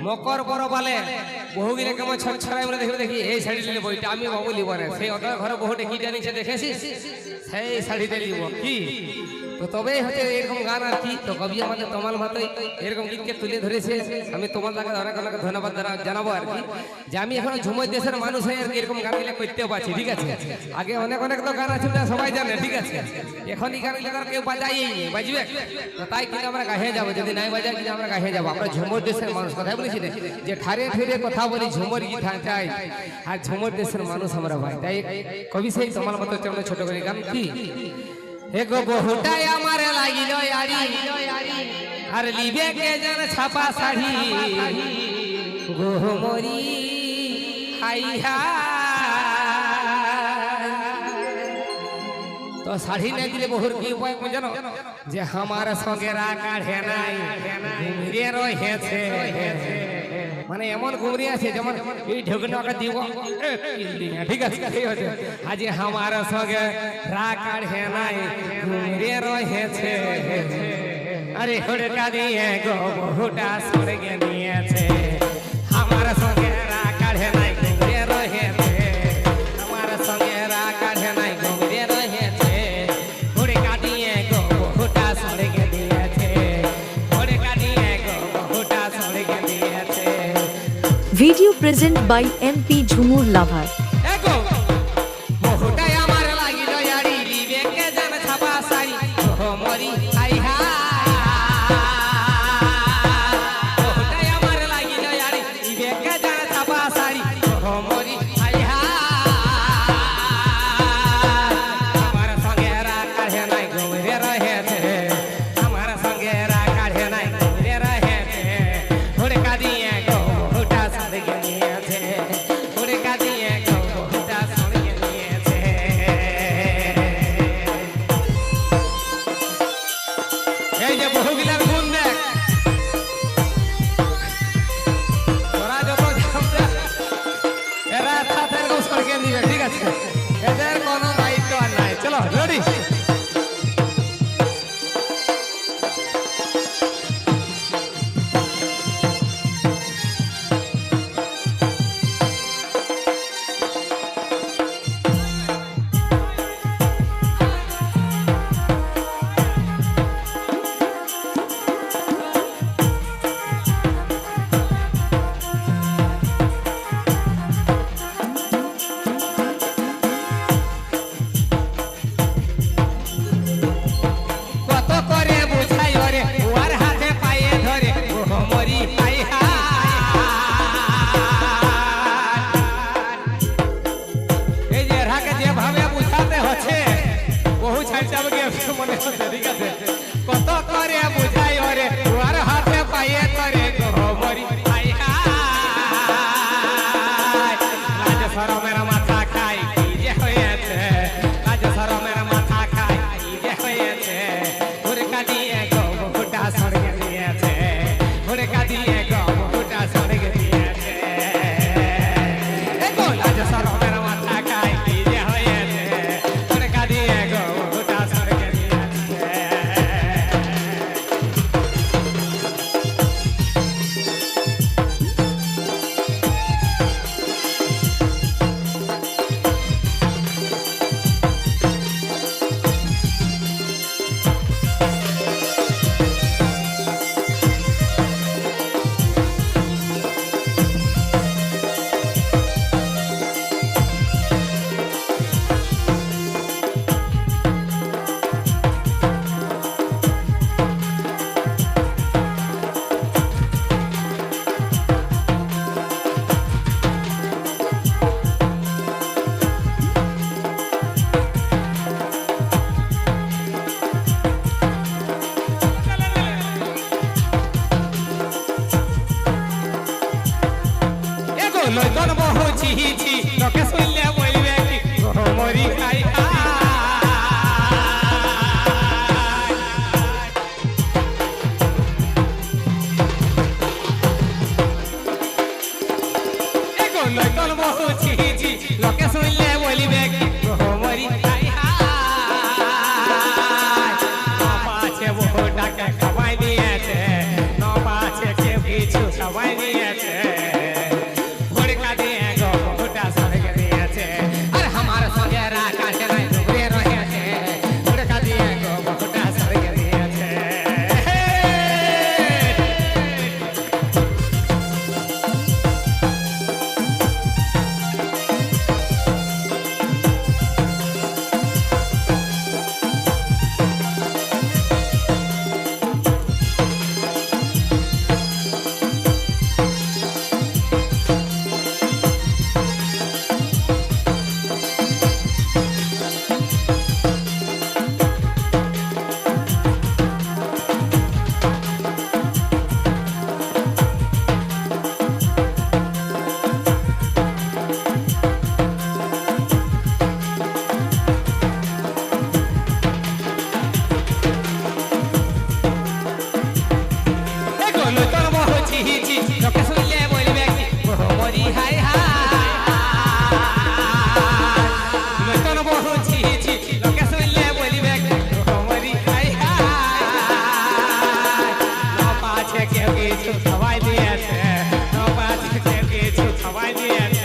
মকর পরবালে বহুগিলে কেমন ছড়ছড়াই বলে দেখি দেখি এই শাড়ি নিলে বইটা আমি বাবু লিব না সেই অত ঘরে বহুটা কিটা নিচে দেখেছিস সেই শাড়িটা লিব কি তো তবেই হচ্ছে এরকম গান আর কি তো কবি আমাদের তমাল মাতই এরকম গীতকে তুলে ধরেছে আমি তোমার তাকে অনেক অনেক ধন্যবাদ জানাবো আর কি যে আমি এখন ঝুমুর দেশের মানুষ হয়ে আর কি এরকম গান গুলো করতেও পারছি ঠিক আছে আগে অনেক অনেক তো গান আছে সবাই জানে ঠিক আছে এখন এই গান গুলো কেউ বাজাই বাজবে তো তাই কিন্তু আমরা গাহে যাবো যদি নাই বাজাই কিন্তু আমরা গাহে যাবো আমরা ঝুমুর দেশের মানুষ কথাই বলেছি যে ঠারে ঠেরে কথা বলি ঝুমুর গীত চাই আর ঝুমুর দেশের মানুষ আমরা ভাই তাই কবি সেই তোমার মতো ছোট করে গান কি এগো বহুটাই আমার লাগিল আড়ি আর লিবে কে জান ছাপা শাড়ি গোহমরি হাইহা তো শাড়ি নাই দিলে বহুর কি উপায় জানো যে আমার সঙ্গে কাঢ়ে নাই ঘুমিয়ে রয়েছে মানে এমন ঘুমরি আছে যেমন এই ঢোকনাটা দিব ঠিক আছে আজ আমার সঙ্গে কাঢ়ে নাই ঘুমিয়ে রয়েছে আরে হুড়কা দিয়ে গো বহুটা স্বর্গে নিয়েছে আমার সঙ্গে কাঢ়ে নাই ঘুমিয়ে রয়েছে আমার সঙ্গে কাঢ়ে নাই ঘুমিয়ে রয়েছে হুড়কা দিয়ে গো বহুটা স্বর্গে নিয়েছে হুড়কা দিয়ে গো বহুটা স্বর্গে নিয়েছে Video present by MP Jhumur Lover. एको बहुटाই আমার লাগিল আড়ি লিবে কে জান ছাপা শাড়ি ও মরি আই হা বহুটাই আমার লাগিল আড়ি লিবে কে জান ছাপা শাড়ি ও মরি আই হা আমার সঙ্গে কাঢ়ে নাই ঘুমিয়ে রয়েছে আমার সঙ্গে কাঢ়ে নাই ঘুমিয়ে রয়েছে হুড়কা দিয়ে গো বহুটা স্বর্গে নিয়েছে হুড়কা দিয়ে গো বহুটা স্বর্গে নিয়েছে এই যে বহুগিলার গুণ দেখ তোরা যত ঝামটা এরা সাথে স্বর্গে নিবে ঠিক আছে এদের কোনো দায়িত্ব আর নাই চলো রেডি কত করে বুঝাই ওরে ওর হাতে পায়ে ধরে ও মরি পাই এই যে রাকে যেভাবে বুঝাতে হচ্ছে বহু ছাড় যাবে মনে হচ্ছে ঠিক আছে কত করে বুঝাই ওরে ওর হাতে পায়ে ধরে ও মরি পাই লাজ শরমের মাথা খাই কি যে হয়েছে লাজ শরমের মাথা খাই কি যে হয়েছে হুড়কা দিয়ে গো বহুটা স্বর্গে নিয়েছে হুড়কা দিয়ে গো বহুটা স্বর্গে নিয়েছে এগো লাজ শরমের মাথা খাই কি যে হয়েছে হুড়কা দিয়ে গো বহুটা স্বর্গে নিয়েছে লইতন বহু চিহি লোকে শুনলে বলবে কি মরি খাই লইতন বহু চিহি লোকে শুনলে বলবে কি মরি খাই পাছে বহু টাকা খাওয়াই দিয়েছে ন পাছে কেউ কিছু খাওয়াই দিয়েছে ছিছি লোকে শুনলে বলবে কি মরি হাই হাই নতুন বহু ছিছি লোকে শুনলে বলবে কি মরি হাই হাই পাছে কেউ কিছু সবাই দিয়েছে পাছে কেউ কিছু সবাই দিয়েছে